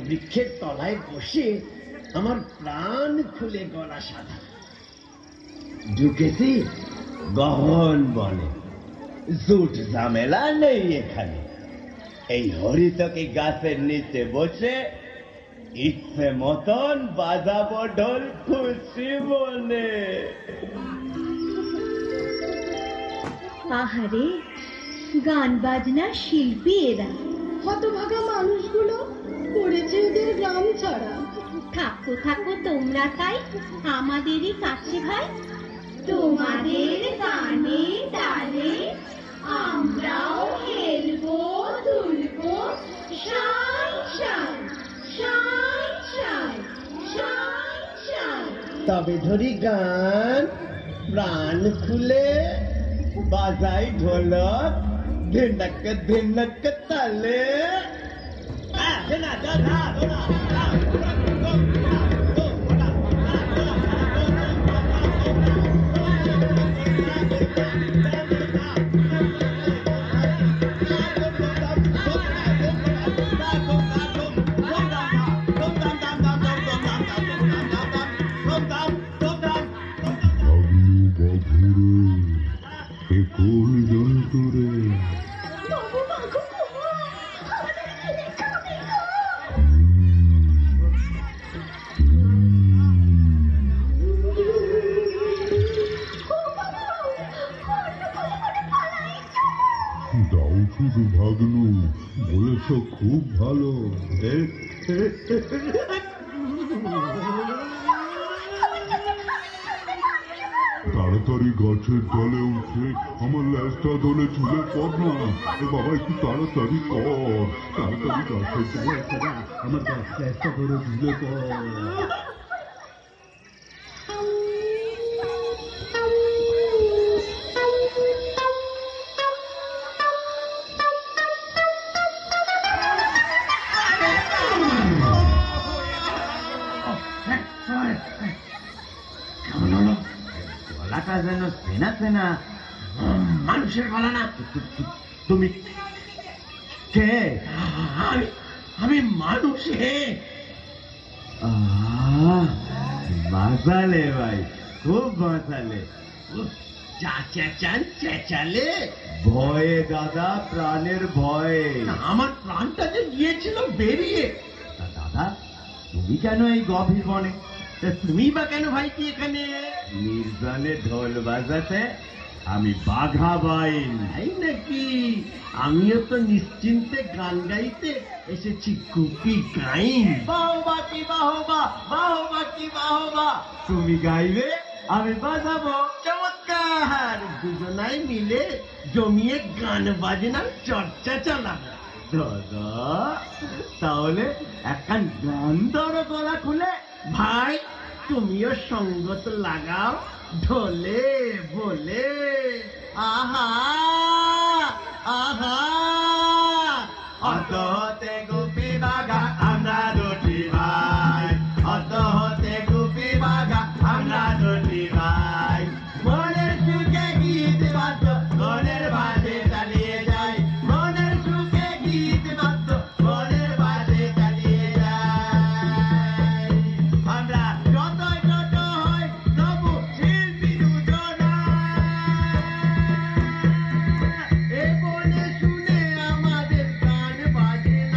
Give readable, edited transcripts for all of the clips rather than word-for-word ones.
বৃক্ষের তলায় বসে আমার প্রাণ খুলে গলা সাধা ঢুকেছি গহন বলে জুট ঝামেলা নেই এখানে। এই হরিতকে গাছের নিচে বসে ইচ্ছে মতন বাজাবো ঢোল খুশি মনে। আহারে গান বাজনার শিল্পী এরা। হতভাগা মানুষগুলো পড়েছে এদের গ্রাম ছাড়া। থাকো থাকো তোমরা তাই আমাদেরই কাছে ভাই। তোমাদের গানে তালে আমরাও খেলবো দুলবো শাই শাই শাই শাই শাই শাই। তবে ধরি গান প্রাণ খুলে বাজাই ঢোলক ধিনক ধিনক তালে। ভাগ্নু বলেছ খুব ভালো। তাড়াতাড়ি গাছের তলে উঠে আমার ল্যাসটা ধরে ঝুলে পড় না। বাবা একটু তাড়াতাড়ি কর, তাড়াতাড়ি গাছের তলে আমার ল্যাসটা ধরে ঝুলে পড়। যেন চেনা চেনা মানুষের গলা না। তুমি কে? আমি মানুষ হে। বাঁচালে ভাই, খুব বাঁচালে। যা চেঁচান চেঁচালে, ভয়ে দাদা, প্রাণের ভয়ে। আমার প্রাণটা যে গিয়েছিল বেরিয়ে। তা দাদা, তুমি কেন এই গভীর বনে? তা তুমি বা কেন ভাইটি এখানে? নির্জনে ঢোল বাজাতে আমি বাঘা বাইন। তাই নাকি? আমিও তো নিশ্চিন্তে গান গাইতে এসেছি কুপি গাইন। বাহবা কি বাহবা, বাহবা কি বাহবা। তুমি গাইবে, আমি বাজাবো। চমৎকার! দুজনাই মিলে জমিয়ে গান বাজনার চর্চা চালাবো। দাদা, তাহলে একখান গান ধরো গলা খুলে। ভাই, তুমিও সঙ্গত লাগাও, ঢোলে বলে। আহা আহা, অত হতে গুপি বাঘা আমরা দুটি ভাই, অত হতে গুপি বাঘা আমরা দুটি ভাই। মনের সুখে গীত বাদ্য, মনের বাজে চালিয়ে যাই, মনের সুখে গীত বাদ্য, মনের বাজে চালিয়ে যাই। আমরা যতই ছোট হই তবু শিল্পী দুজনাই। এ বনে শুনে আমাদের গান বাজে না।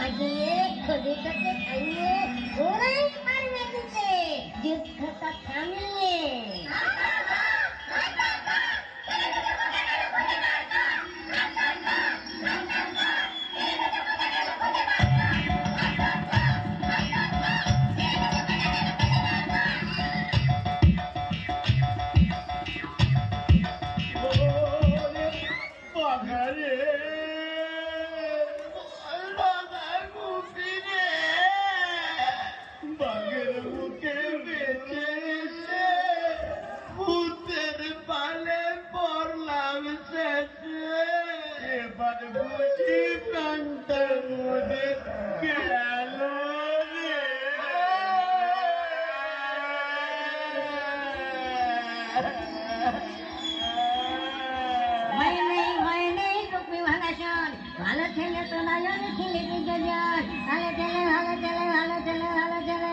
বাজিয়ে খোদিটাকে খাইয়ে ওরাই পারবে দিতে যুদ্ধটা থামিয়ে। ভালো ছেলে তো নয়ন ছেলে দুজন ভালো ছেলে ভালো ছেলে ভালো ছেলে ভালো ছেলে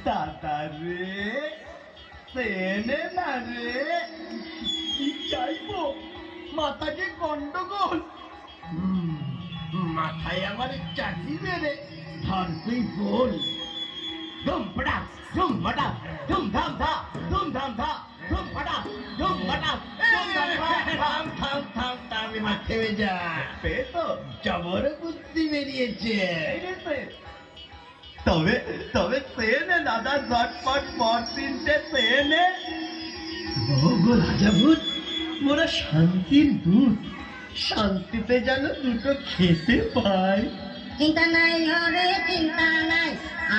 দাদা রে সেনে না রে কি চাইবো মাথাকে গন্ডগোল মাথায় আমার চাকরি রে ধর তুই বল ধুম ফটা ধুম ফটা ধুম ধাম ধা ধুম ধাম ধা ধুম ফটা ধুম ফটা থাম থাম থাম থাম এবার থেমে যা তো জবর বুদ্ধি বেরিয়েছে তবে তবে সেনে দাদা ঝটপট পর তিনটে সেনে রাজা ভূত মোরা শান্তির দূত শান্তিতে যেন দুটো খেতে পাই। চিন্তা নাই ঘরে চিন্তা নাই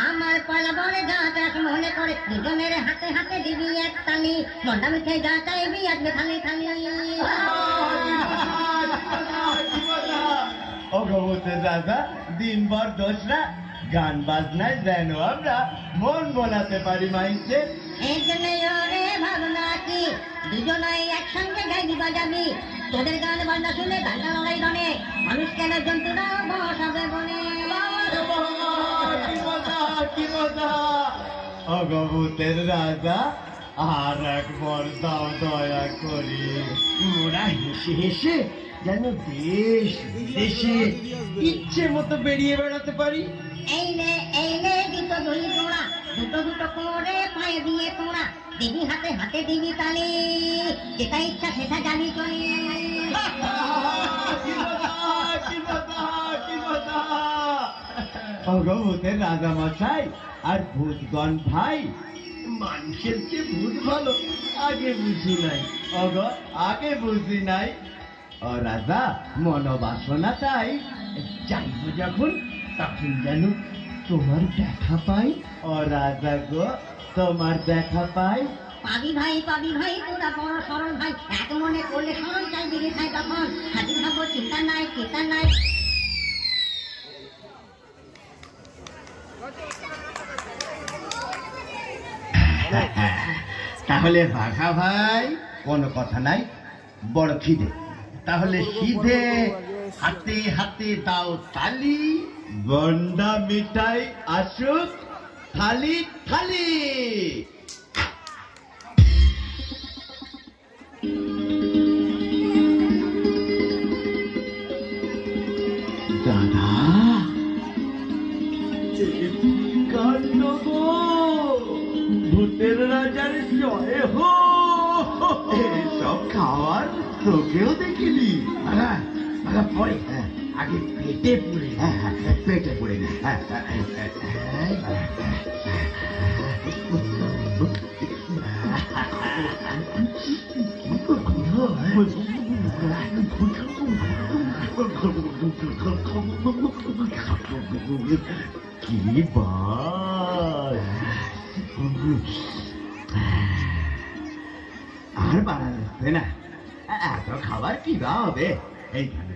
আমার পয়লা বলে যা চাষ মনে করে দুজনের হাতে হাতে দিবি এক তালি মন্ডা মিঠে যা চাইবি আসবে থালি থালি। অগবতের রাজা দিনভর দোসরা গান বাজনায় যেন আমরা মন বোলাতে পারি মাইছে। এই জন্য ওরে ভাবনা কি দুজনাই একসঙ্গে গাইবি বাজাবি তোদের গান বাজনা শুনে গানটা লড়াই গানে মানুষ কেন জন্তুরা বসাবে বনে। কি মজা অগবতের রাজা আর একবার দাও দয়া করি মোরা হেসে হেসে যেন দেশ বিদেশে ইচ্ছে মতো বেরিয়ে বেড়াতে পারি। এই নে দুটো দুই গোড়া দুটো দুটো করে পায়ে দিয়ে তোড়া দিবি হাতে হাতে দিবি তালি যেটা ইচ্ছা সেটা জানি চলি। অগবতের রাজা মশাই আর ভূতগণ ভাই মানুষের চেয়ে ভূত ভালো আগে বুঝি নাই আগে বুঝি নাই। ও রাজা মনোবাসনা তাই যাইব যখন তখন যেন তোমার দেখা পাই। ও রাজা গো তোমার দেখা পাই। পাবি ভাই তোরা বড় সরল ভাই এক মনে করলে সরল চাই দিকে খাই তখন হাজির হবো চিন্তা নাই চিন্তা নাই। তাহলে বাঘা ভাই কোনো কথা নাই বড় খিদে তাহলে সিধে হাতে হাতে দাও তালি গন্ডা মিঠাই আসুক থালি থালি। দাদা কাণ্ড গো ভূতের রাজার জয় হো সব খাওয়ার তোকেও দেখিনি পরে আগে পেটে পড়ে পেটে পড়ে কি আর বাড়ানো না এত খাবার কি বা হবে এইখানে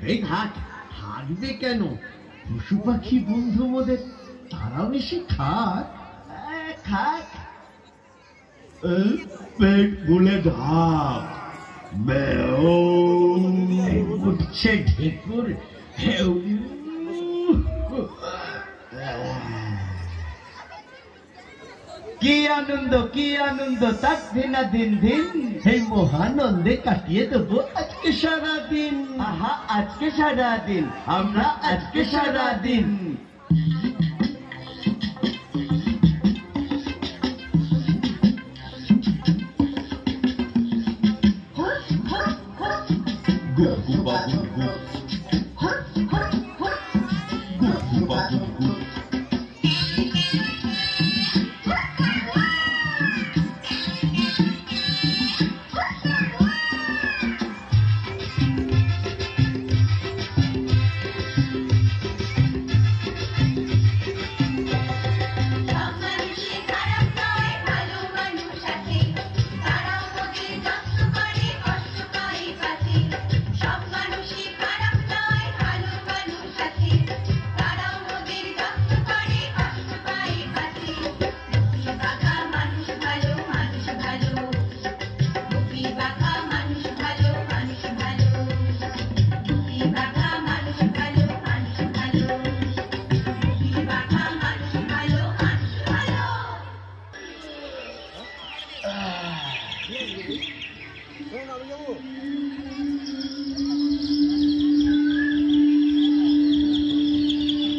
থাকবে কেন পশু পাখি বন্ধু মোদের তারাও এসে খাক। খাক, পেট গুলে ঢাক। উঠছে ঢেকুর, কি আনন্দ তাক দিনা দিন দিন। এই মহানন্দে কাটিয়ে দেবো আজকে সারাদিন। আহা, আজকে সারাদিন, আমরা আজকে সারাদিন।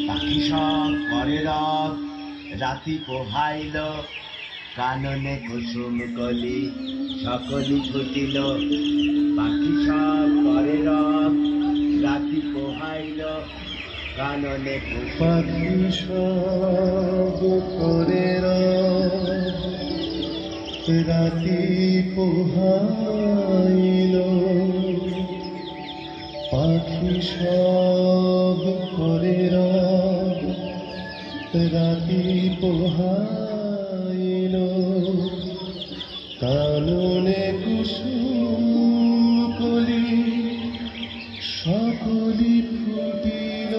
পাখি সব করে রব, রাতি পোহাইল, কাননে কুসুম কলি, সকলি ফুটিল। পাখি সব করে রব, রাতি পোহাইল, কাননে পাখি সব করে রাতি পোহাইল। পাখি সব করে রাতি পোহাইল, কাননে কুসুম কলি, সকলি ফুটিল।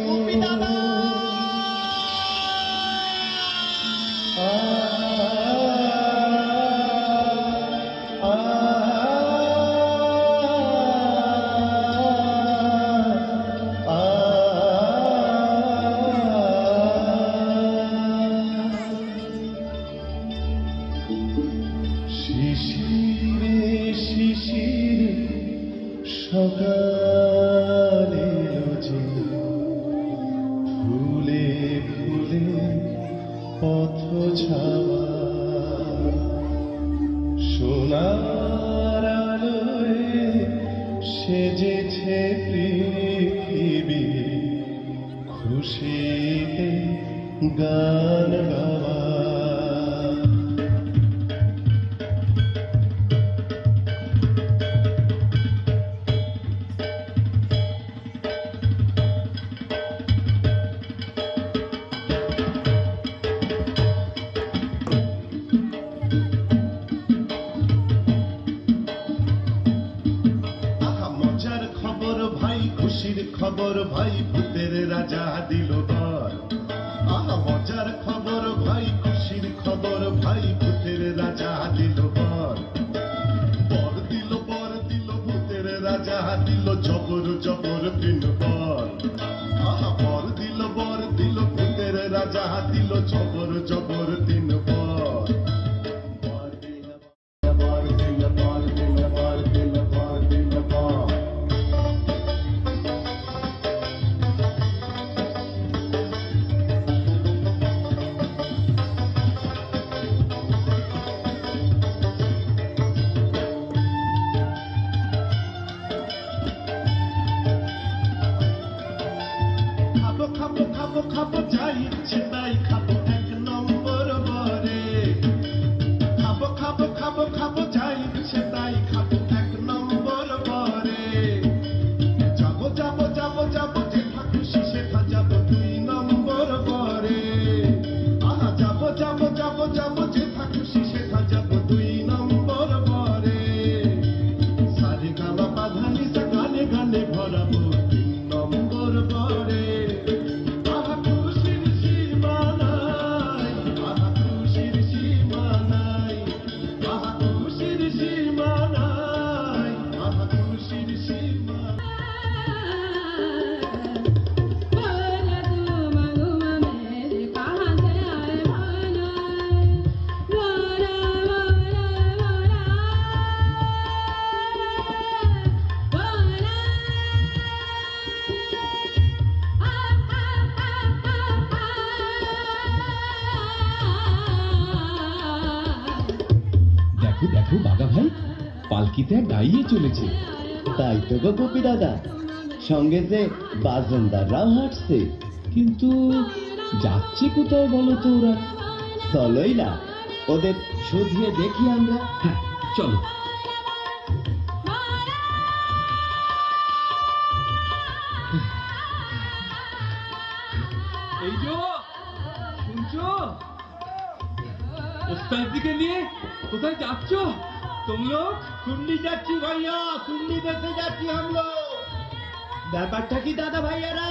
শিশিরে শিশিরে সকালে যে ফুলে ফুলে পথ ছাওয়া, সোনার আলোয় সেজেছে পৃথিবী, খুশিতে গান গাওয়া। মজার খবর ভাই, খুশির খবর ভাই, ভূতের রাজা দিল বর। আহা মজার খবর ভাই, খুশির খবর ভাই, ভূতের রাজা দিল বর। বর দিল ভূতের রাজা দিল, জবর জবর দিল বর। আহা বর দিল ভূতের রাজা দিল, জবর জবর দিল বর। বর দিল বর দিল বর দিল বর দিল বর দিল বর। খাবো খাবো খাবো খাবো যা ইচ্ছে তাই খাবো, এক নম্বর বরে। খাবো খাবো খাবো খাবো যা ইচ্ছে তাই খাবো, এক নম্বর বরে। যাবো যাবো যাবো যাবো যেথা খুশি সেথা যাবো, দুই নম্বর বরে। আহা যাবো যাবো যাবো যাবো যেথা খুশি সেথা যাবো, দুই নম্বর বরে। সারে গামা বাঁধানি গানে গানে ভরাবো, তিন নম্বর বরে। দেখো বাঘা ভাই, পালকিতে এক গাইয়ে চলেছে। তাই তো গো গোপী দাদা, সঙ্গে যে বাজনদাররাও হাঁটছে। কিন্তু যাচ্ছে কোথায় বলো তো ওরা? চলোই না, ওদের শুধিয়ে দেখি আমরা। হ্যাঁ চলো। এই যে শুনছো, ওস্তাদ দিকে নিয়ে কোথায় যাচ্ছ তুম লোক? সুন্নি যাচ্ছি ভাইয়া, সুন্নি দেখতে যাচ্ছি আমরা। ব্যাপারটা কি দাদা ভাইয়ারা,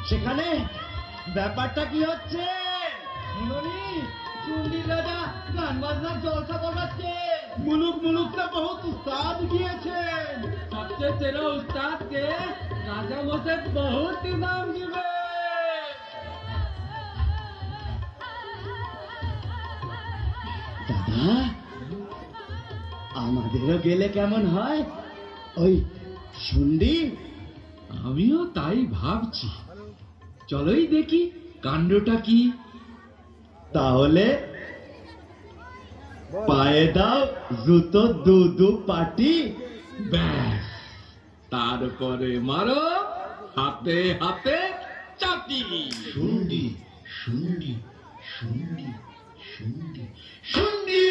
সেখানে ব্যাপারটা কি হচ্ছে? শুনুনি, চুন্ডির রাজা গান বাজনার জলসা বসাচ্ছে। মুলুক মুলুকরা বহুত উস্তাদ গিয়েছেন। সবচেয়ে সেরা উস্তাদকে রাজা মশাই বহুত ইনাম দিবে। দাদা, আমাদেরও গেলে কেমন হয়? ওই শুন্ডি। আমিও তাই ভাবছি, চলোই দেখি কাণ্ডটা কি। তাহলে পায়ে দাও জুতো দু পাটি। ব্যাস, তারপরে মারো হাতে হাতে চাটি। শুন্ডি শুন্ডি শুন্ডি শুন্ডি শুন্ডি।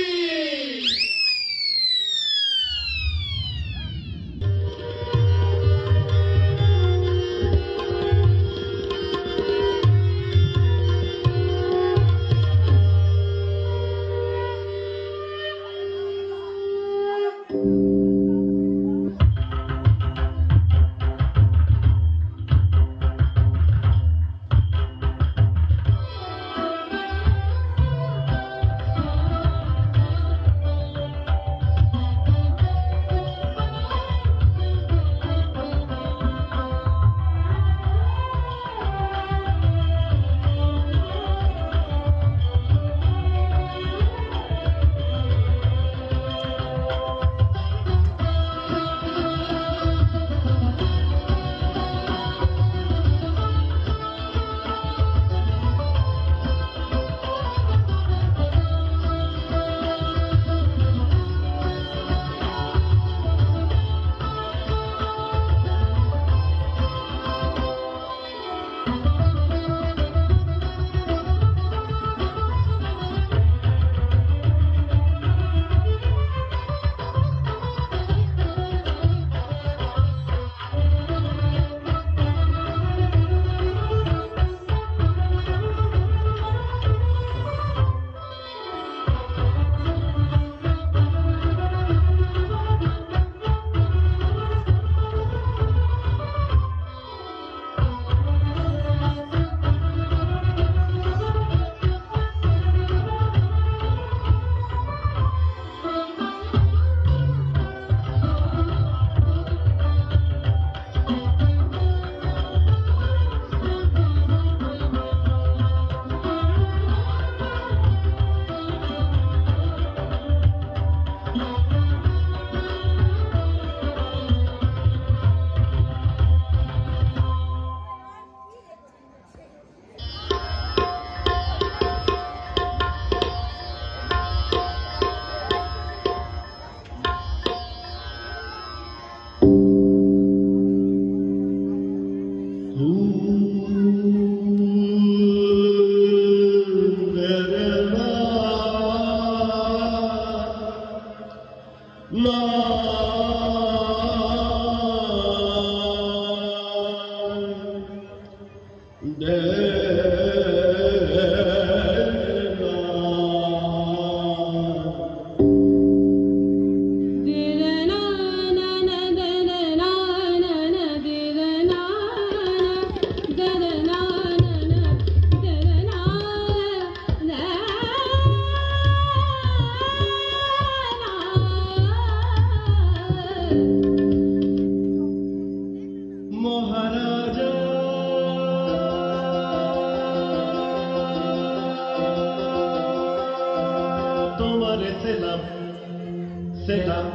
সেলাম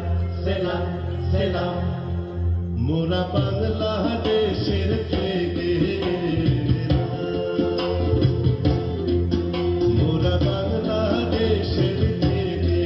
সেলাম সেলাম মোরা বাংলাদেশের থেকে মোরা বাংলাদেশের থেকে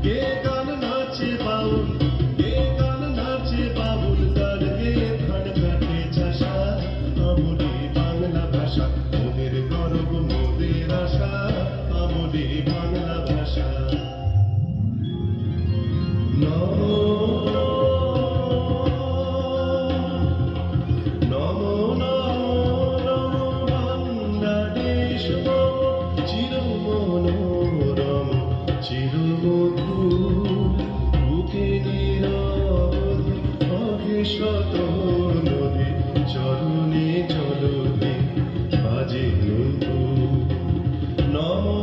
কে গান নাচে বাউল, কে গান নাচে বাউল, গান গেয়ে ধান কাটে চাষা। আমলি বাংলা ভাষা, মোদের গর্ব মোদের আশা, আমলি বাংলা ভাষা। নমো নমো নমো বাংলাদেশ, চিরমনোরম চিরমধুর, বুকে নিরবধি অভিশত নদী, চরণে চলতে বাজে নূপুর। নমো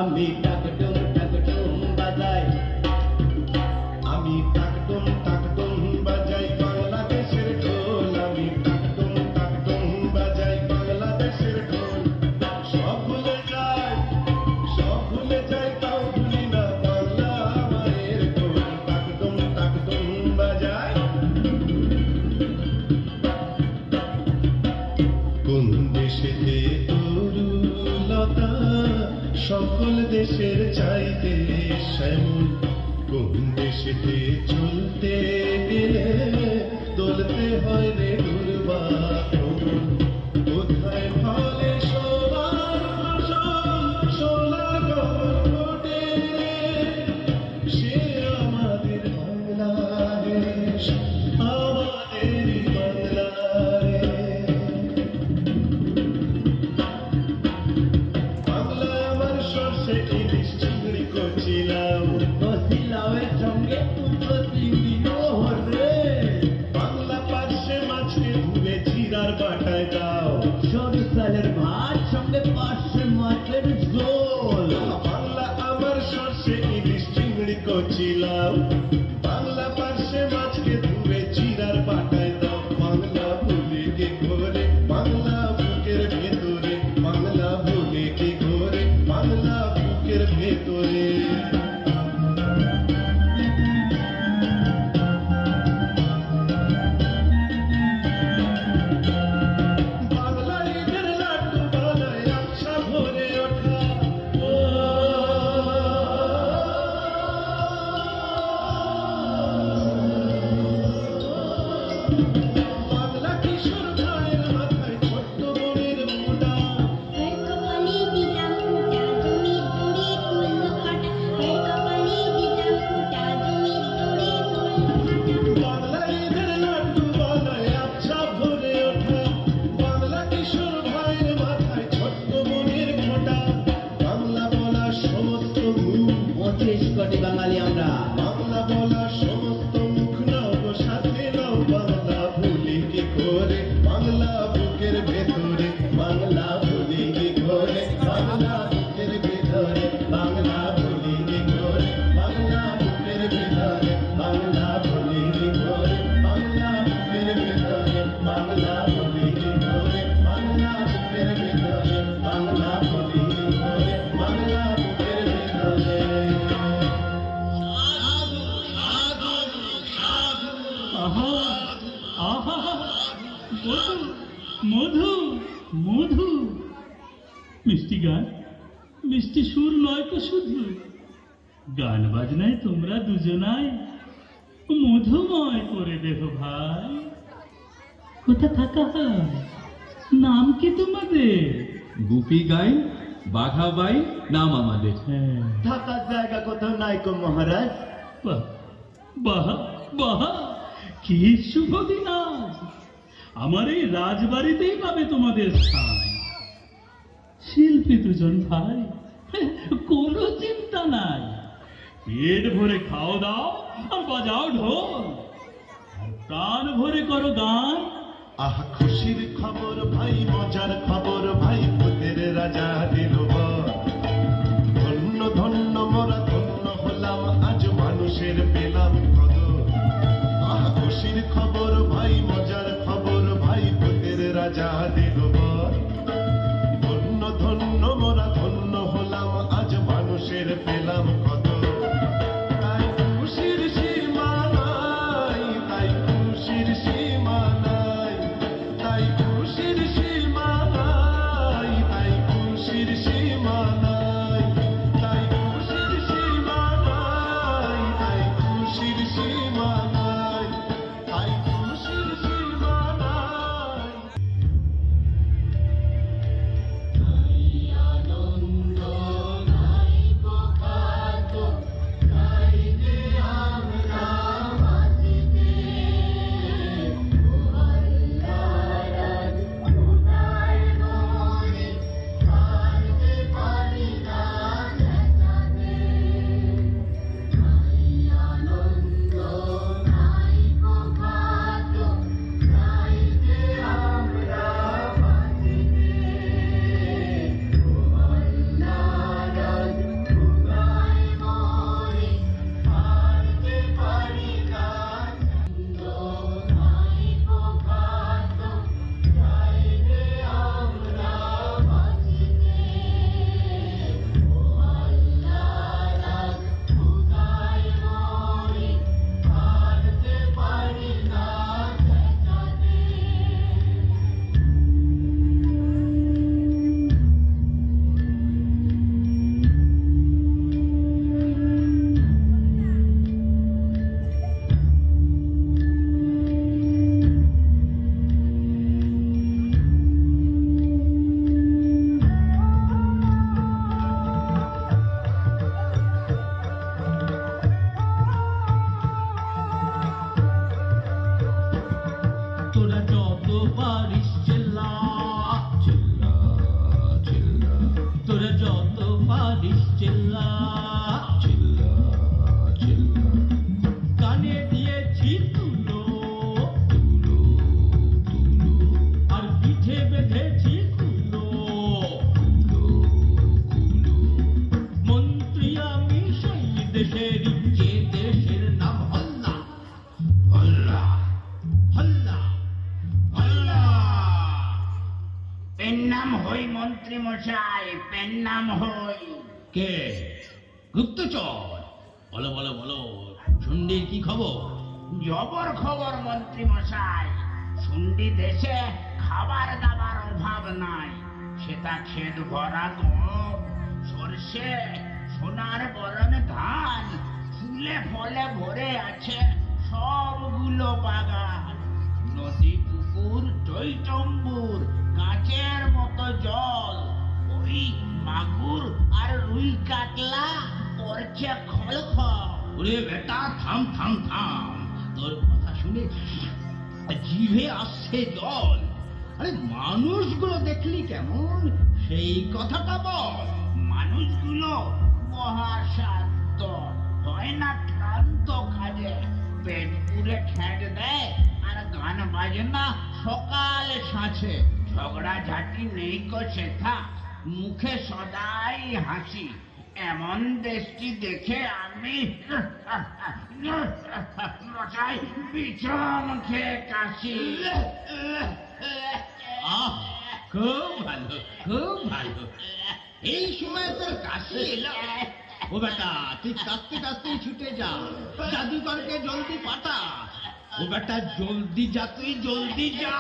আমি টাকটুম বাজাই, আমি টাকটুম টাকটুম বাজাই বাংলাদেশের ঢোল, আমি টাকটুম টাকটুম বাজাই বাংলাদেশের ঢোল। সব ভুলে যাই, সব ভুলে যাই, তাও ভুলি না বাংলা মায়ের ঢোল। টাকটুম টাকটুম বাজাই। কোন দেশেতে তরুলতা সকল দেশের চাইতে শ্যামল, কোন দেশেতে চলতে গেলে দলতে হয় রে দুর্বাহন। কোথায় ফলে সোনার ফসল, সোনার গহন ঘটে, সে আমাদের বাংলাদেশ, আমাদের বাংলাদেশ। বাংলা আমার সরষে ইলিশ চিংড়ি করছিলাম, লাউয়ের সঙ্গে দুটো চিংড়িও হরে। বাংলা পার্শ্বে মাছকে ধুয়ে জিরার বাটায় দাও, সরু চালের ভাত সঙ্গে পাশে মাছের ঝোল। বাংলা আমার সরষে ইলিশ চিংড়ি করছিলাম, বাংলা পার্শ্বে মাছকে ধুয়ে জিরার বাটায় দাও। বাংলা ভুলে কি করে বাংলা বুকের ভেতরে, বাংলা ভুলে কি করে বাংলা বুকের ভেতরে। বাংলা ঈদের লাড্ডু বানায় আচ্ছা ভরে ওঠা, ও বাংলা কিশোর ভাইয়ের মাথায় ছোট্ট বোনের মুন্ডা, এর কপালে দিলাম ফুটা, জমির দূরে তুললো কাটা, এর কপালে দিলাম ফুটা, জমির দূরে তুললো কাটা। বাংলা ঈদের লাড্ডু বানায় আচ্ছা ভরে ওঠা, বাংলা কিশোর ভাইয়ের মাথায় ছোট্ট বোনের ফোঁটা। বাংলা বলা সমস্ত মুখ, 25 কোটি বাঙালি আমরা। বাংলা বলা সমস্ত মুখ নাও গো সাথে নাও, বাংলা ভুলি কি করে বাংলা বুকের ভেতরে, বাংলা ভুলি কি করে বাংলা বুকের ভেতরে, বাংলা ভুলি কি করে বাংলা বুকের ভেতরে, বাংলা ভুলি কি করে বাংলা বুকের ভেতরে, বাংলা ভুলি কি করে বাংলা বুকের ভেতরে, বাংলা ভুলি কি করে বাংলা বুকের ভেতরে। আহা আহা, মধু মধু মধু, মিষ্টি গান, মিষ্টি সুর নয় তো শুধু, গান বাজনায় তোমরা দুজনাই মধুময় করে দেহ ভাই। কোথা থাকা হয়, নাম কি তোমাদের? গুপি গাই, বাঘা বাই নাম আমাদের। হ্যাঁ, থাকার জায়গা কোথাও নাই গো মহারাজ। বাহ বাহ বাহ, কি শুভ দিন আজ! আমার এই রাজবাড়িতেই পাবে তোমাদের স্থান। শিল্পী দুজন ভাই, কোনো চিন্তা নাই, পেট ভরে খাও দাও আর বাজাও ঢোল, আর প্রাণ ভরে করো গান। আহা খুশির খবর ভাই, মজার খবর ভাই, ভূতের রাজা দিল বর। ধন্য ধন্য মোরা ধন্য হলাম, আজ মানুষের পেলাম কদর। আহা খুশির খবর ভাই, মজার খবর ভাই, ভূতের রাজা দিল বর। ধন্য ধন্য মোরা ধন্য হলাম, আজ মানুষের পেলাম কদর। তাই খুশির সীমা নাই, তাই খুশির সীমা নাই, তাই খুশির সীমা নাম হই মন্ত্রী মশাই, পেন নাম হই। কে? গুপ্তচর? বলো বলো বলো, শুন্ডির কি খবর? জবর খবর মন্ত্রী মশাই, শুন্ডি দেশে খাবার দাবার অভাব নাই। সেটা ক্ষেত ভরা গম, সর্ষে, সোনার বরণ ধান, ফুলে ফলে ভরে আছে সবগুলো বাগান। নদী পুকুর টইটম্বুর, কাচের মতো জল। ওই মাগুর আর রুই কাতলা করছে খলখল। ওরে বেটা, থাম থাম থাম, তোর কথা শুনে জিভে আসছে জল। আরে মানুষগুলো দেখলি কেমন, সেই কথাটা বল। মানুষগুলো মহাসাধ্য, হয় না ক্লান্ত কাজে, পেট পুরে খ্যাট দেয় আর গান বাজনা সকাল সাঁচে। ঝগড়া ঝাঁটি নেই কো সেথা, মুখে সদাই হাসি। এমন দেশটি দেখে আমি মশাই বিছন খেয়ে কাশি। আহ, খুব ভালো, খুব ভালো। এই সময় তোর কাশি এলো? ও বেটা, তুই কাঁদতে কাঁদতে ছুটে যা, জাদুকরকে জলদি পাঠা। ও বেটা, জলদি যা, তুই জলদি যা।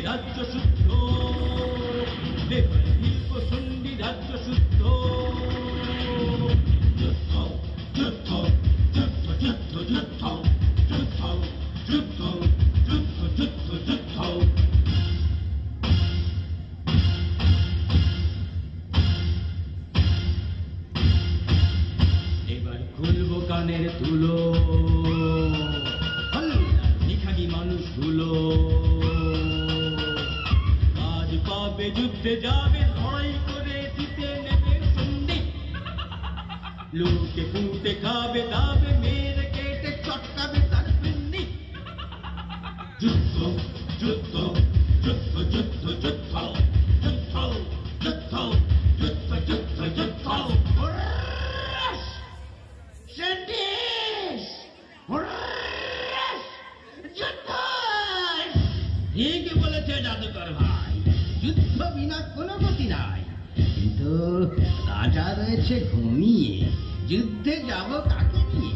রাজ্য শুদ্ধ, এবার হিলব শুন্ডি রাজ্য শুদ্ধ। যুদ্ধ যুদ্ধ যুদ্ধ যুদ্ধ যুদ্ধ যুদ্ধ যুদ্ধ যুদ্ধ যুদ্ধ যুদ্ধ। এবার খুলবো কানের তুলো, নিখানি মানুষগুলো আজ পাবে, যুদ্ধে যাবে, লড়াই করে দিতে নেবে শুন্ডি। লুটে পুটে খাবে দাবে, মেরে কেটে চটকাবে তার পিন্ডি। যুদ্ধ যুদ্ধ যুদ্ধ যুদ্ধ যুদ্ধ যুদ্ধ যুদ্ধ যুদ্ধ যুদ্ধ যুদ্ধ। ঠিকই বলেছে জাদুকর ভাই, যুদ্ধ বিনা কোনো গতি নাই। কিন্তু রাজা রয়েছে ঘুমিয়ে, যুদ্ধে যাব কাকে নিয়ে?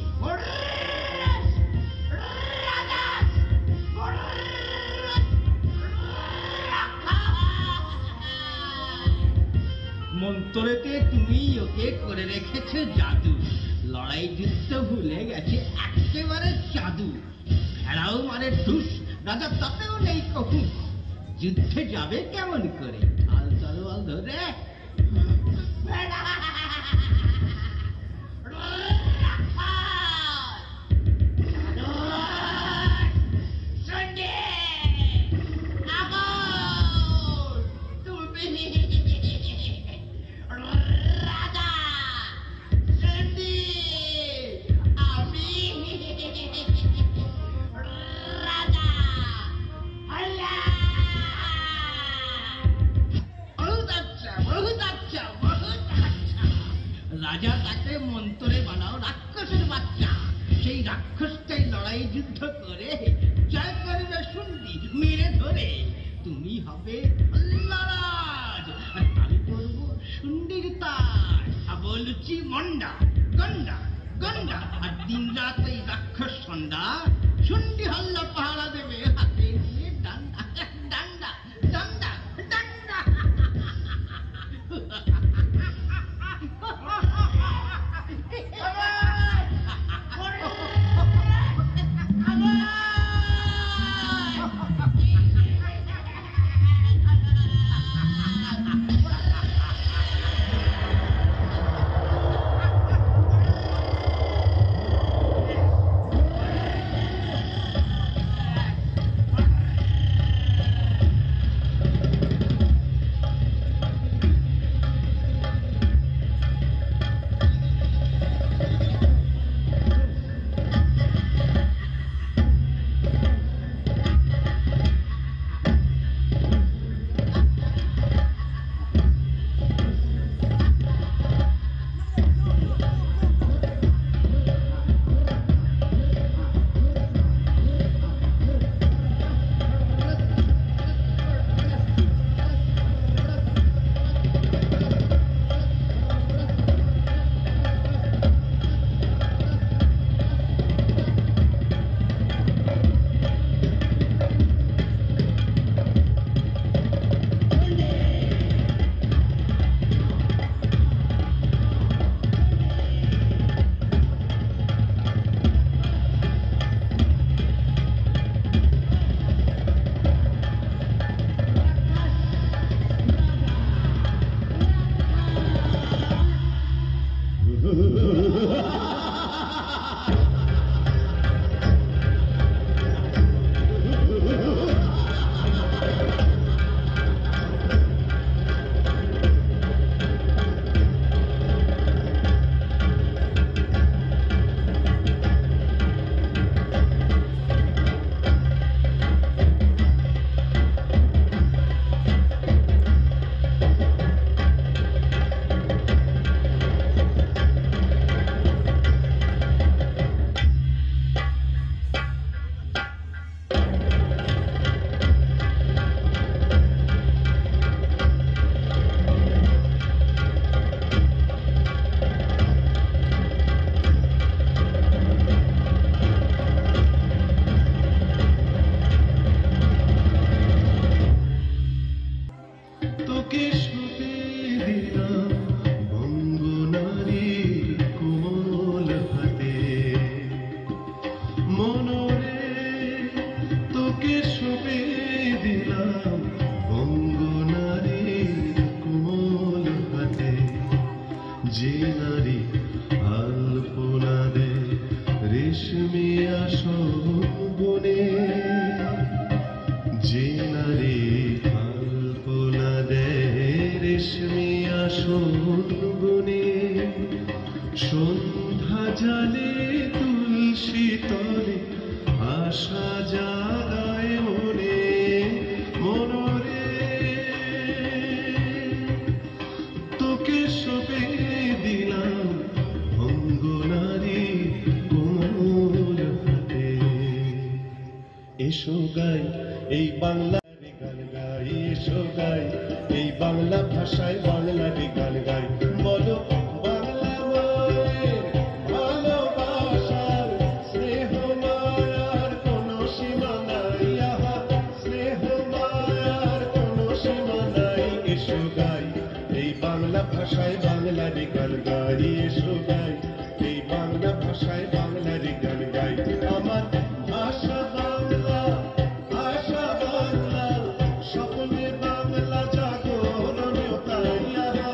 মন্ত্রেতে তুমি ওকে করে রেখেছে জাদু, লড়াই যুদ্ধ ভুলে গেছে একেবারে জাদু। ভেড়াও মানে ঠুস, রাজা তাতেও নেই কখন। যুদ্ধে যাবে কেমন করে? আল তলোয়াল ধরে? রাজা তাকে মন্ত্রে বানাও রাক্ষসের বাচ্চা, সেই রাক্ষসটাই লড়াই যুদ্ধ করে জয় করবে শুন্ডি মেরে ধরে। তুমি হবে আল্লাহরাজ, আর আমি করবো শুন্ডির তাজ। বলছি মন্ডা গন্ডা গন্ডা, আর দিন রাত এই রাক্ষস সন্ধ্যা শুন্ডি হল্লা পাহারা দেবে হাতে নিয়ে ডান্ডা ডান্ডা ডান্ডা ডান্ডা। দিলাম বঙ্গ নারীর কোমল হাতে মনরে তোকে সঁপে দিলাম বঙ্গ নারীর কোমল হাতে যে নারী আলপনা দে রেশমি আসন বনে যে নারী আলপনা দে রেশমি আসন বনে সন্ধ্যা জালে তুলসী তলে আশা জাগায় মনে মনরে তোকে সঁপে দিলাম অঙ্গ নারী কোমল হাতে এসো গাই এই বাংলার গান গাই এসো গাই এই বাংলা ভাষায় বাংলার গান গাই বলো বাংলা মায়ের ভালোবাসার স্নেহ মায়ার কোনো সীমা নাই আহা স্নেহ মায়ার কোনো সীমা নাই এসো গাই এই বাংলা ভাষায় বাংলার গান গাই এসো গাই এই বাংলা ভাষায় বাংলার গান গাই আমার ভাষা বাংলা ভাষা বাংলা সকলে বাংলা জাগরণে তাই আহা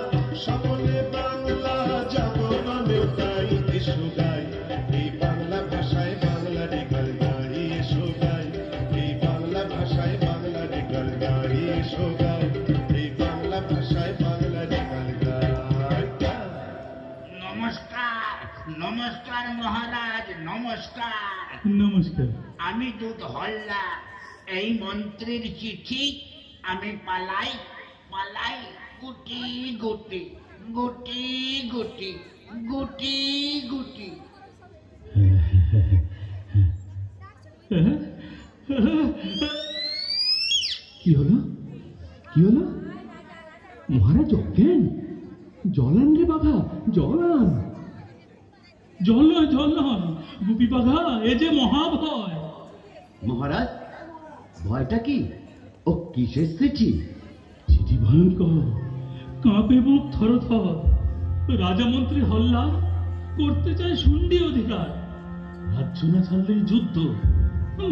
সকলে বাংলা জাগরণে তাই এসো গাই এই বাংলা ভাষায় বাংলার গান গাই এসো গাই এই বাংলা ভাষায় বাংলার গান গাই এসো গাই এই বাংলা ভাষায় বাংলার গান গাই নমস্কার নমস্কার মহারাজ নমস্কার নমস্কার। আমি দুধ হল্লা এই মন্ত্রীর চিঠি আমি পালাই পালাই গুটি গুটি গুটি গুটি গুটি গুটি কি হলো কি হলো মহারাজ অজ্ঞান জলান রে বাঘা জলান জল নয় জল নয় গুপি বাঘা এ যে মহাভয়। মহারাজ ভয়টা কি? ও কিসের চিঠি? চিঠি ভয়ঙ্কর, কাঁপে বুক থর থর। রাজা মন্ত্রী হল্লা করতে চায় শুন্ডি অধিকার। রাজ্য না ছাড়লেই যুদ্ধ,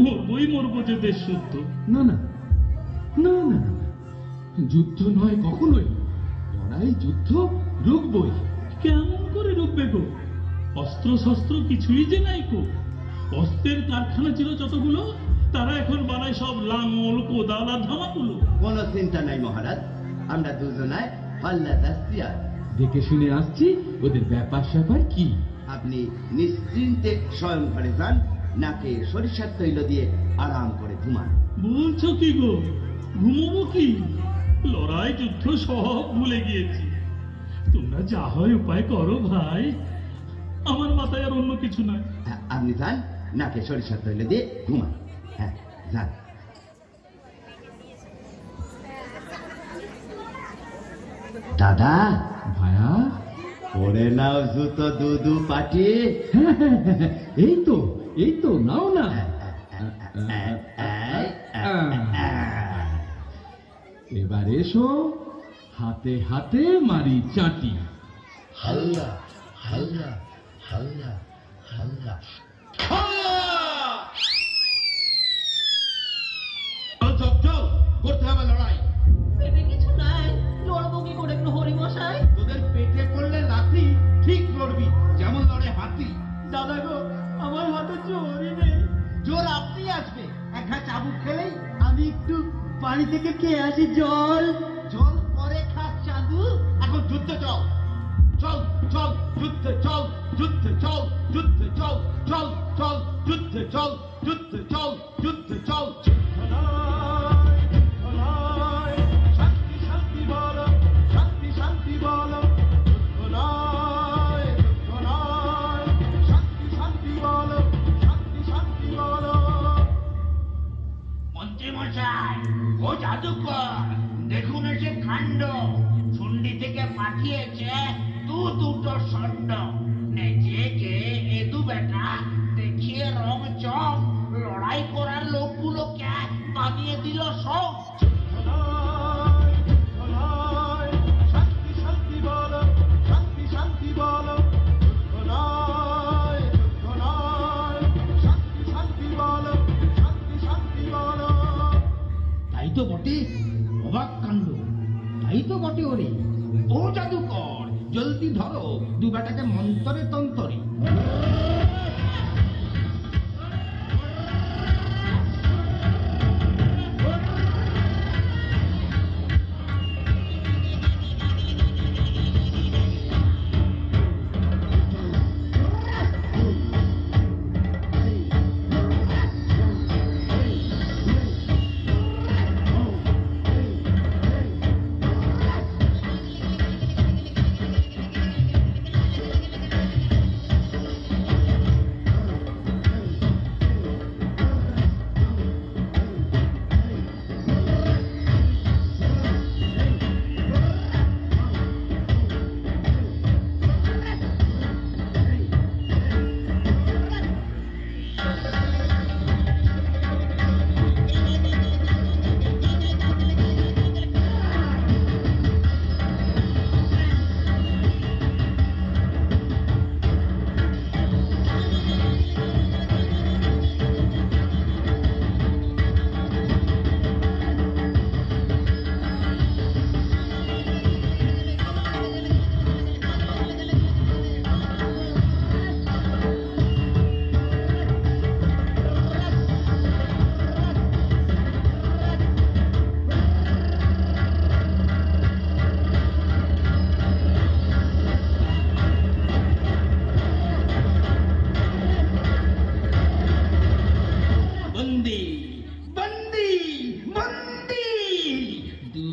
মরবই মরবো যে দেশ শুদ্ধ। না না না না না, যুদ্ধ নয় কখনোই, লড়াই যুদ্ধ রুখবই। কেমন করে রুখবে গো? অস্ত্র শস্ত্র কিছুই যে নাই কো। অস্ত্রের কারখানা ছিল যতগুলো, তারা এখন বানায় সব লাঙল কোদাল আর ধামাগুলো। কোনো চিন্তা নাই মহারাজ, আমরা দুজনায় হল্লা দাসিয়ার দেখে শুনে আসছি ওদের ব্যাপার স্যাপার কি। আপনি নিশ্চিন্তে স্বয়ং ঘরে যান, নাকে সরিষার তৈল দিয়ে আরাম করে ঘুমান। বলছো কি গো? ঘুমবো কি? লড়াই যুদ্ধ সব ভুলে গিয়েছি। তোমরা যা হয় উপায় করো ভাই, আমার মাথায় আর অন্য কিছু নাই। আপনি যান, নাকে সরিষার তৈল দিয়ে ঘুমান। হ্যাঁ যান। দাদা ভায়া, পরে নাও জুতো দুদু পাটি। এই তো নাও না। এবার এসো, হাতে হাতে মারি চাটি। হাল্লা হাল্লা হাল্লা হাল্লা করতে হবে লড়াই। পেটে কিছু নাই, লড়বো কি করে প্রহরী মশাই? তোদের পেটে পড়লে লাথি ঠিক লড়বি, যেমন লড়ে হাতি। দাদা গো, আমার হাতে জোরই নেই। জোর আপনি আসবে, এক ঘা চাবুক খেলেই। আমি একটু বাড়ি থেকে খেয়ে আসি জল। জল পরে খাস চাঁদু, এখন যুদ্ধে চল। চল চল যুদ্ধে চল, যুদ্ধে চল, যুদ্ধে চল, চল চল যুদ্ধে চল, যুদ্ধে চল, যুদ্ধে চল। শান্তি শান্তি বলো, শান্তি শান্তি বলো, যুদ্ধ নয়, যুদ্ধ নয়। শান্তি শান্তি বলো, শান্তি শান্তি বলো। মন্ত্রী মশাই, ও জাদুকর, দেখুন এসে কাণ্ড। শুন্ডি থেকে পাঠিয়েছে দুটো ষণ্ড। নেচেকে এদু বেটা দেখিয়ে রং চক, লড়াই করার লোকগুলোকে বানিয়ে দিল সব। শান্তি শান্তি দুবেটাকে মন্তরে তন্তরে।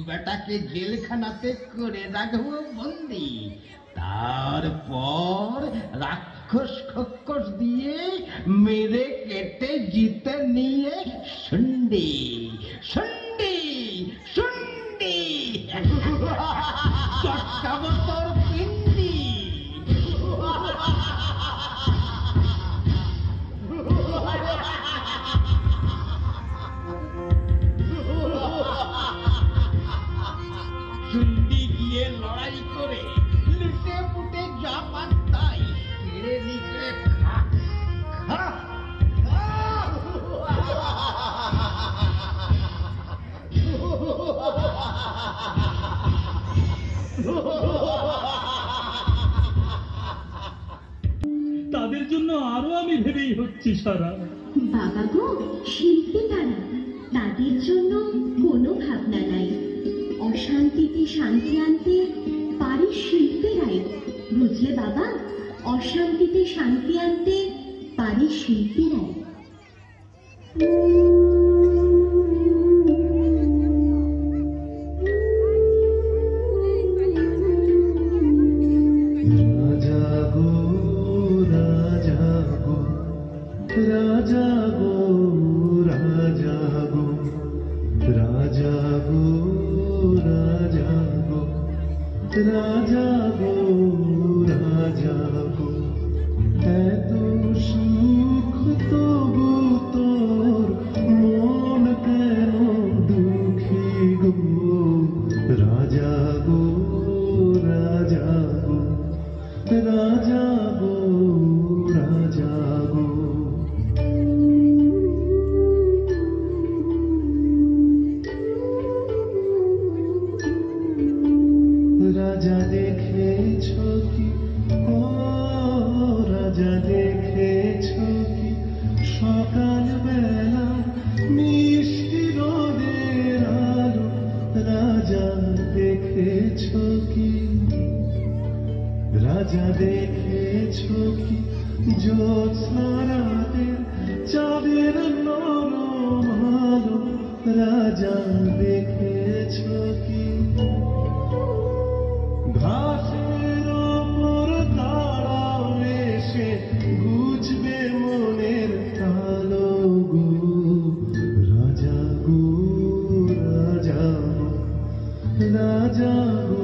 বেটাকে জেলখানাতে করে রাখবো বন্দি, তারপর রাক্ষস খক্ষস দিয়ে মেরে কেটে জিতে নিয়ে শুন্ডি শুন্ডি শুন্ডি চটকাবো তোর পিন্ডি। শুন্ডি গিয়ে লড়াই করে লুটে পুটে যা পাত্তাই কেড়ে নিচে খা খা তাদের জন্য আরো আমি ভেবেই হচ্ছি সারা। বাবা গো, শিল্পী তারা, তাদের জন্য কোনো ভাবনা নাই। অশান্তিতে শান্তি আনতে পারে শিল্পীরাই, বুঝলে বাবা? অশান্তিতে শান্তি আনতে পারে শিল্পীরাই। রাজা গো রাজা গো রাজা গো রাজা গো রাজা গো রাজা গো এত সুখ তবু তোর মন কেন দুঃখী গো রাজা গো রাজা গো রাজা গো রাজা গো। রাজা দেখেছ কি, ও রাজা দেখেছ কি সকাল বেলা মিষ্টি রোদের আলো, রাজা দেখেছ কি, রাজা দেখেছ কি জ্যোৎস্না রাতের চাঁদের নরম আলো, রাজা দেখেছ কি ঘাসের ওপর দাঁড়াও এসে বুঝবে মনের কালো গো রাজা গো রাজা গো রাজা গো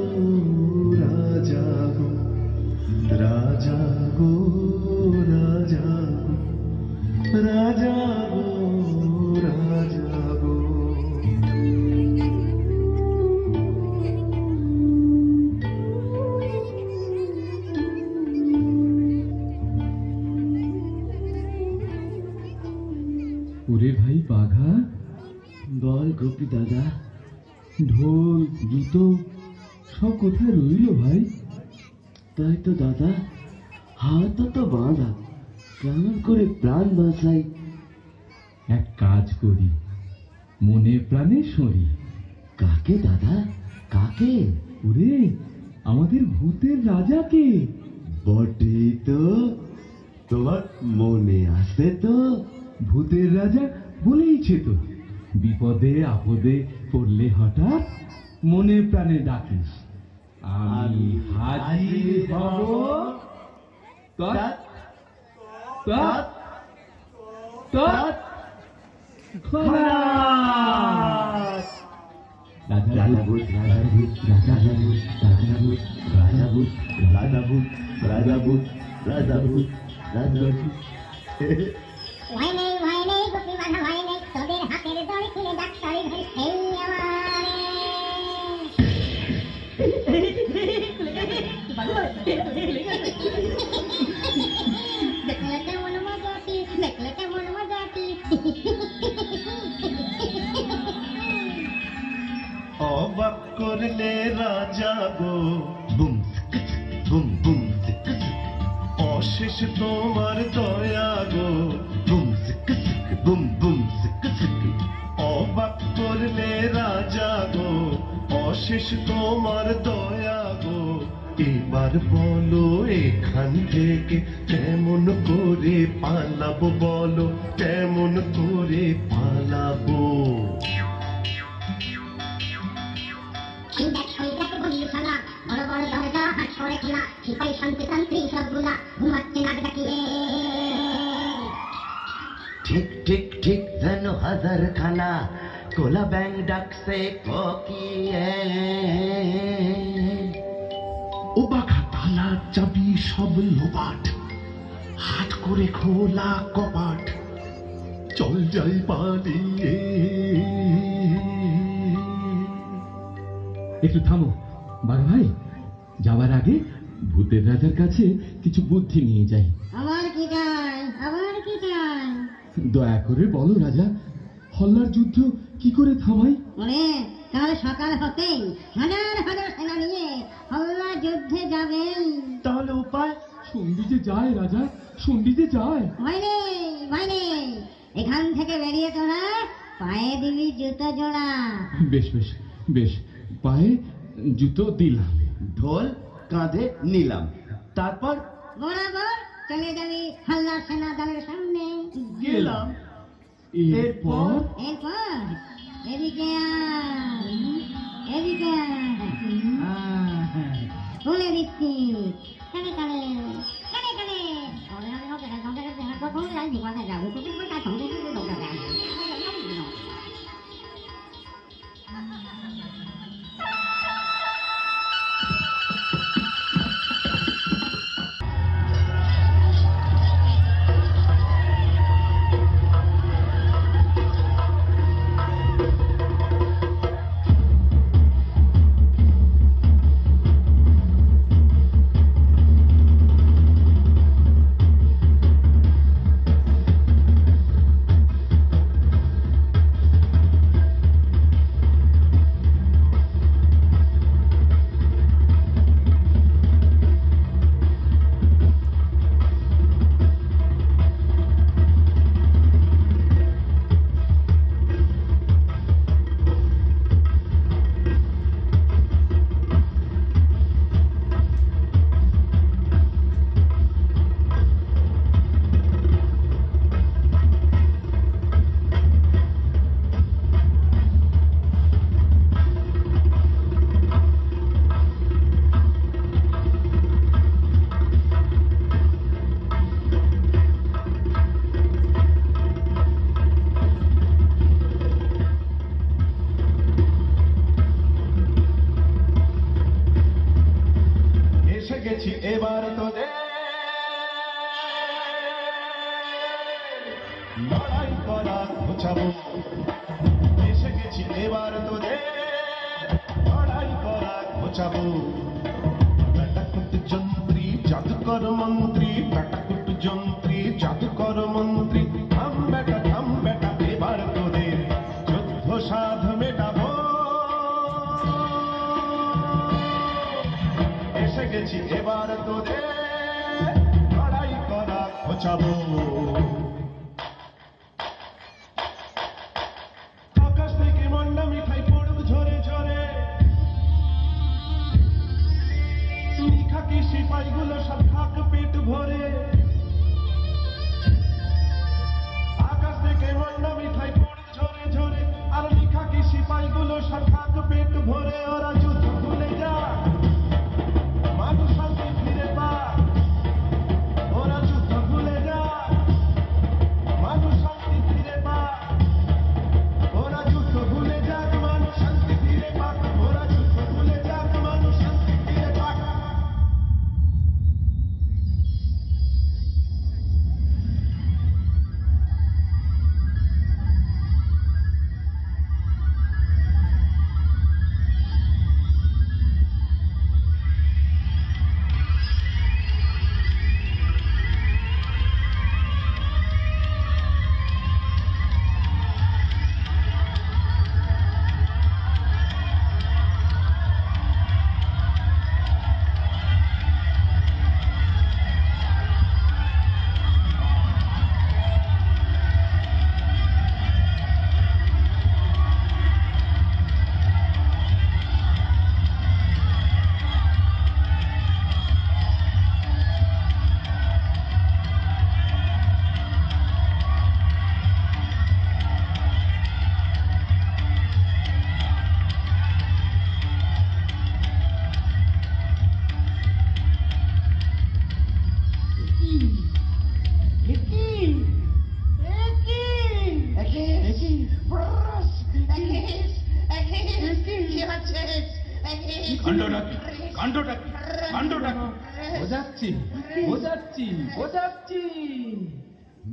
রাজা গো রাজা গো রাজা গো রাজা গো রাজা গো। ওরে ভাই বাঘা, বল গোপী দাদা। ঢোল জুতো সব কোথায় রইল ভাই? তাই তো দাদা, হাতও তো বাঁধা, কেমন করে প্রাণ বাঁচাই? এক কাজ করি, মনে প্রাণে সরি। কাকে দাদা, কাকে? ওরে, আমাদের ভূতের রাজাকে। বটে তো, তোমার মনে আছে তো? ভূতের রাজা বলেইছে তো, বিপদে আপদে পড়লে হঠাৎ মনে প্রাণে ডাকিস, আমি হাজির হব। তৎ তৎ তৎ খরাস। রাজা ভূত, রাজা ভূত, রাজা ভূত, রাজা ভূত, রাজা ভূত, রাজা ভূত, রাজা ভূত, রাজা ভূত, রাজা ভূত। ভয় নেই গোপী বাঁধা ভয় নেই, তোদের হাতের দড়ি খুলে ডাক্তারি ধরে এই দেখলে কেমন মজাটি, দেখলে কেমন মজাটি। অবাক করলে রাজা গো, বুম সিক বুম বুম সিক অশেষ তোমার দয়া গো, বুম সিক বুম বুম সিক সিক। অবাক করলে রাজা গো, অশেষ তোমার দয়া গো। এবার বলো এখান থেকে কেমন করে পালাবো, বলো কেমন করে পালাবো? ওই দেখ বন্ধুশালা, বড় বড় দরজা হাট করে খোলা, সিপাহী শান্তি শান্তি সবগুলা ঘুমাচ্ছে নাক ডাকিয়ে। ঠিক ঠিক ঠিক যেন হাজার খানা কোলা ব্যাং ডাকছে কোকিয়ে। ও বাঘা তালা চাবি সব লোপাট, হাট করে খোলা কপাট, চল যাই পালিয়ে। একটু থামো বাঘ ভাই, যাওয়ার আগে ভূতের রাজার কাছে কিছু বুদ্ধি নিয়ে যাই। আবার কি চাই, আবার কি চাই? দয়া করে বলো রাজা, হল্লার যুদ্ধ কি করে থামাই? ওরে, কাল সকাল হতেই হাজার হাজার সেনা নিয়ে হল্লা যুদ্ধে যাবেন। তাহলে উপায়? সন্ধি যে যায় রাজা, সন্ধি যে যায়। ভয় নেই, এখান থেকে বেরিয়ে তোরা পায়ে দিবি জুতো জোড়া। বেশ বেশ বেশ, পায়ে জুতো দিলাম। ঢোল কাঁধে নিলাম, তারপর বরাবর চলে যাবি হাল্লার সেনা দলের সামনে। গেলাম। এরপর এরপর এদিকে আয়, এদিকে বলে দিচ্ছি। কানে কানে কানে কানে গেছি এবার তোদের লড়াই করা ঘোচাবো, এসে গেছি এবার তোদের লড়াই করা ঘোচাবো। পেটাকুট যন্ত্রী জাদুকর মন্ত্রী, পেটাকুট যন্ত্রী জাদুকর মন্ত্রী, থাম বেটা এবার তোদের যুদ্ধ সাধ মেটাবো। এসে গেছি এবার তোদের লড়াই করা খোঁচাবো আকাশ থেকে মন্ডা মিঠাই পড়ুক ঝরে ঝরে তুমি খাকি সিপাইগুলো সব খাক পেট ভরে আকাশ থেকে মন্ডা মিঠাই পড়ুক ঝরে ঝরে আর খাকি সিপাইগুলো সব খাক পেট ভরে ওরা যুদ্ধ ভুলে যা মানুষ শান্তি ফিরে পা ওরা যুদ্ধ ভুলে যা মানুষ শান্তি ফিরে পা ওরা যুদ্ধ ভুলে যাক মানুষ শান্তি ফিরে পাক ওরা যুদ্ধ ভুলে যাক মানুষ শান্তি ফিরে পাক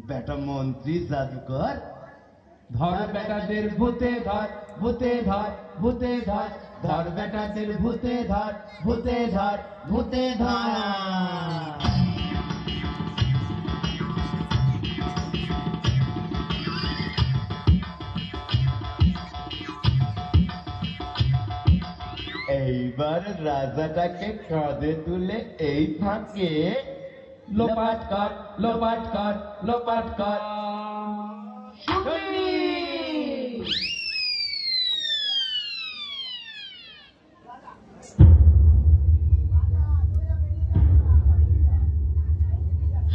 বেটা মন্ত্রী জাদুকর ধর বেটাদের ভূতে ধর ভূতে ধর ভূতে ধর ধর বেটাদের ভূতে ধর ভূতে ধর ভূতে ধর এইবার রাজাটাকে কাঁধে তুলে এই ফাঁকে লোপাট কর লোপাট কর লোপাট কর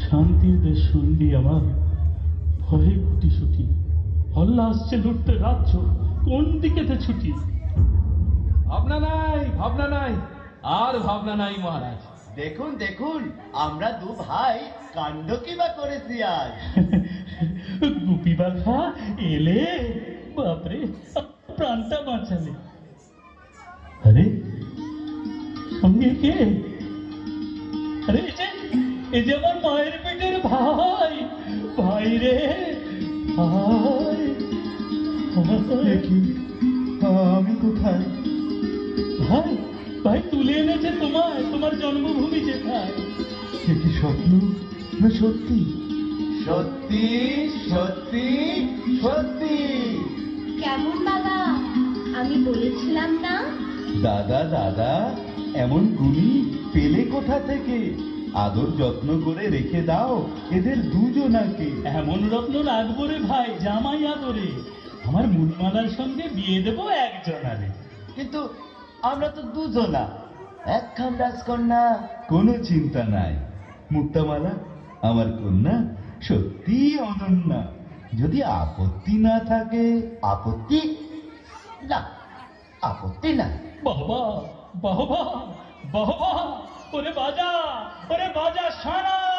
শান্তির দেশ শুনবি আমার ভয়ে গুটিসুটি হল্লা আসছে লুটতে রাজ্য কোন দিকেতে ছুটি ভাবনা নাই ভাবনা নাই আর ভাবনা নাই মহারাজ দেখুন দেখুন আমরা দু ভাই কাণ্ড কিবা করেছি আজ গুপি বাঘা এলে বাপরে প্রাণটা বাঁচালে আরে সঙ্গে কে আরে এই যে আমার মায়ের পেটের ভাই ভাই রে ভাই আমি কোথায় ভাই ভাই তুলে এনেছে তোমায় তোমার জন্মভূমি যেখায় সে কি স্বপ্ন না সত্যি সত্যি সত্যি সত্যি কেমন বাবা আমি বলেছিলাম না? দাদা দাদা এমন গুণী পেলে কোথা থেকে আদর যত্ন করে রেখে দাও এদের দুজনাকে এমন রত্ন রাখবো রে ভাই জামাই আদরে আমার মুনমালার সঙ্গে বিয়ে দেবো একজনারে কিন্তু আমরা তো দুজনা একখান রাজকন্যা কোনো চিন্তা নাই মুক্তামালা আমার কন্যা সত্যি অনন্যা যদি আপত্তি না থাকে আপত্তি না আপত্তি না বাবা বাবা বাবা ওরে বাজা সারা